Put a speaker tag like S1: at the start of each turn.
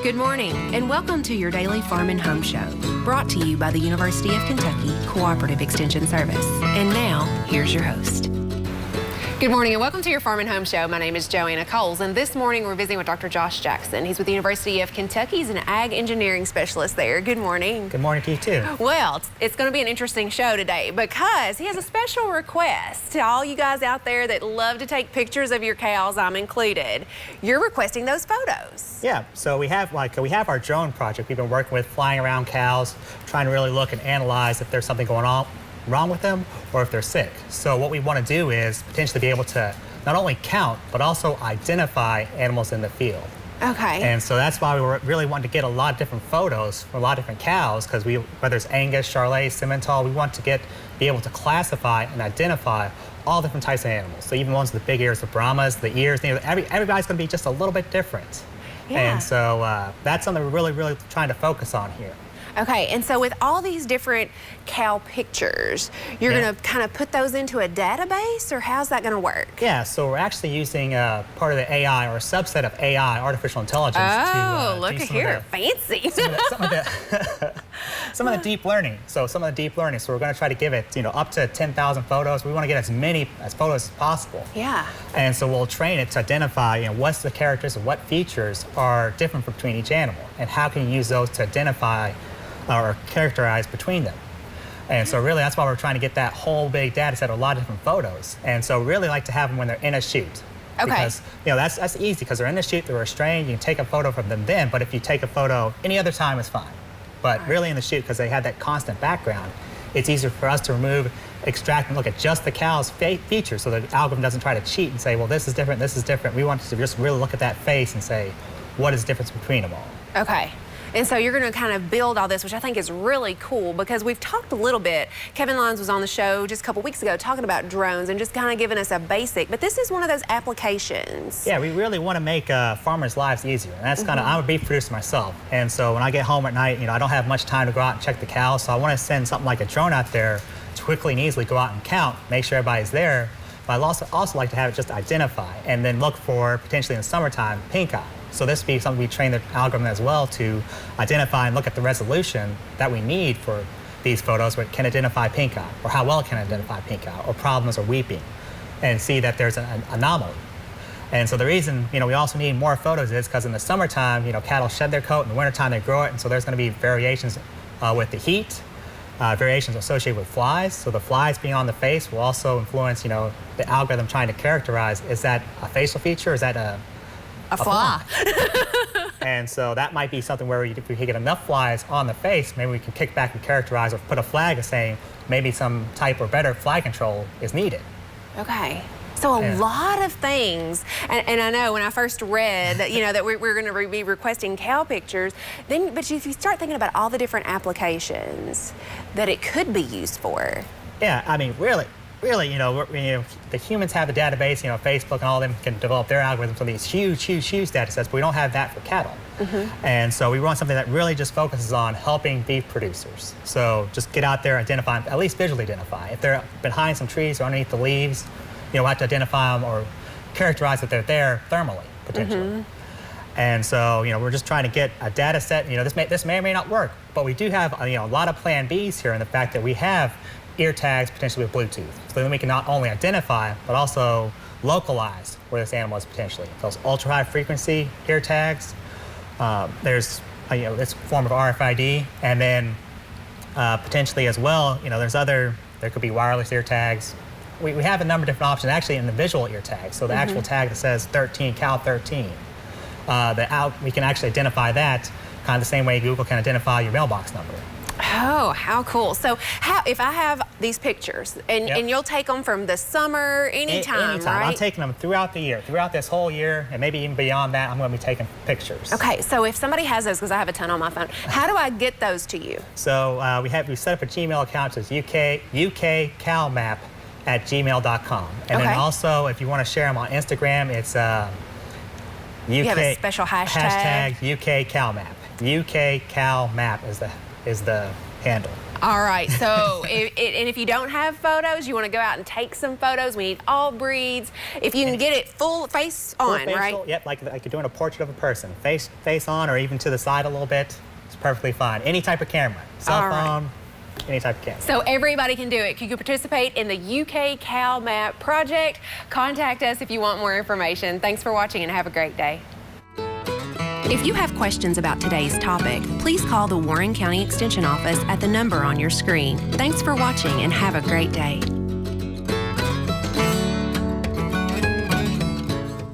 S1: Good morning, and welcome to your daily Farm and Home Show, brought to you by the University of Kentucky Cooperative Extension Service. And now, here's your host. Good morning, and welcome to your Farm and Home Show. My name is Joanna, and this morning we're visiting with Dr. Josh Jackson. He's with the University of Kentucky. He's an ag engineering specialist there. Good morning.
S2: Good morning to you, too.
S1: Well, it's going to be an interesting show today because he has a special request to all you guys out there that love to take pictures of your cows, I'm included. You're requesting those photos.
S2: Yeah, so we have our drone project we've been working with, flying around cows, trying to really look and analyze if there's something going on wrong with them or if they're sick. So what we want to do is potentially be able to not only count but also identify animals in the field.
S1: Okay.
S2: And so that's why we really wanted to get a lot of different photos from a lot of different cows, because whether it's Angus, Charolais, Simmental, we want to be able to classify and identify all different types of animals. So even ones with the big ears, the Brahmas, the ears, everybody's going to be just a little bit different.
S1: Yeah.
S2: And so that's something we're really trying to focus on here.
S1: Okay, and so with all these different cow pictures, you're going to kind of put those into a database, or how's that going to work?
S2: Yeah, so we're actually using part of the AI, or a subset of AI, artificial intelligence.
S1: Oh, look at here, fancy.
S2: Some of the deep learning. So we're going to try to give it, up to 10,000 photos. We want to get as many photos as possible.
S1: Yeah.
S2: And so we'll train it to identify, what's the characters and what features are different between each animal, and how can you use those to identify or characterize between them. And so really that's why we're trying to get that whole big data set of a lot of different photos. And so really like to have them when they're in a chute.
S1: Okay.
S2: Because that's easy, because they're in the chute, they're restrained, you can take a photo from them then, but if you take a photo any other time, it's fine. But really in the chute, because they have that constant background, it's easier for us to remove, extract, and look at just the cow's features, so the algorithm doesn't try to cheat and say, well, this is different, this is different. We want to just really look at that face and say, what is the difference between them all?
S1: Okay. And so you're going to kind of build all this, which I think is really cool, because we've talked a little bit. Kevin Lyons was on the show just a couple weeks ago talking about drones and just kind of giving us a basic, but this is one of those applications.
S2: Yeah, we really want to make farmers' lives easier. And that's I'm a beef producer myself. And so when I get home at night, I don't have much time to go out and check the cows. So I want to send something like a drone out there to quickly and easily go out and count, make sure everybody's there. But I'd also like to have it just identify and then look for, potentially in the summertime, pink eye. So this would be something we train the algorithm as well to identify and look at the resolution that we need for these photos, where it can identify pink eye, or how well it can identify pink eye, or problems or weeping, and see that there's an anomaly. And so the reason, we also need more photos is because in the summertime, cattle shed their coat, in the wintertime they grow it, and so there's going to be variations with the heat, variations associated with flies. So the flies being on the face will also influence, the algorithm trying to characterize, is that a facial feature, or is that a fly? And so that might be something where if we get enough flies on the face, maybe we can kick back and characterize, or put a flag of saying maybe some type or better fly control is needed.
S1: Okay. So a lot of things, and I know when I first read that, that we're going to be requesting cow pictures, but if you start thinking about all the different applications that it could be used for.
S2: Yeah, I mean, really, the humans have a database, Facebook and all of them can develop their algorithms on these huge data sets, but we don't have that for cattle. And so we want something that really just focuses on helping beef producers. So just get out there, identify them, at least visually identify. If they're behind some trees or underneath the leaves, we'll have to identify them or characterize that they're there thermally, potentially. And so, we're just trying to get a data set. This may or may not work, but we do have, a lot of plan Bs here in the fact that we have ear tags potentially with Bluetooth. So then we can not only identify, but also localize where this animal is potentially. Those ultra high frequency ear tags, there's, this form of RFID, and then potentially as well, there could be wireless ear tags. We have a number of different options actually in the visual ear tag. So the actual tag that says 13, cow 13, we can actually identify that kind of the same way Google can identify your mailbox number.
S1: Oh, how cool. So if I have these pictures, and you'll take them from the summer, anytime, right?
S2: I'm taking them throughout the year, throughout this whole year, and maybe even beyond that, I'm going to be taking pictures.
S1: Okay, so if somebody has those, because I have a ton on my phone, how do I get those to you?
S2: So we set up a Gmail account. It's ukcowmap@gmail.com. And then also, if you want to share them on Instagram, it's
S1: you have a special hashtag?
S2: Hashtag UKCowMap. UKCowMap is the handle.
S1: All right, so if you don't have photos, you want to go out and take some photos. We need all breeds. If you can get it full face on,
S2: facial,
S1: right?
S2: Yep, like you're doing a portrait of a person. Face on or even to the side a little bit. It's perfectly fine. Any type of camera. Cell phone, any type of camera.
S1: So everybody can do it. You can participate in the UK Cow Map project. Contact us if you want more information. Thanks for watching and have a great day. If you have questions about today's topic, please call the Warren County Extension Office at the number on your screen. Thanks for watching and have a great day.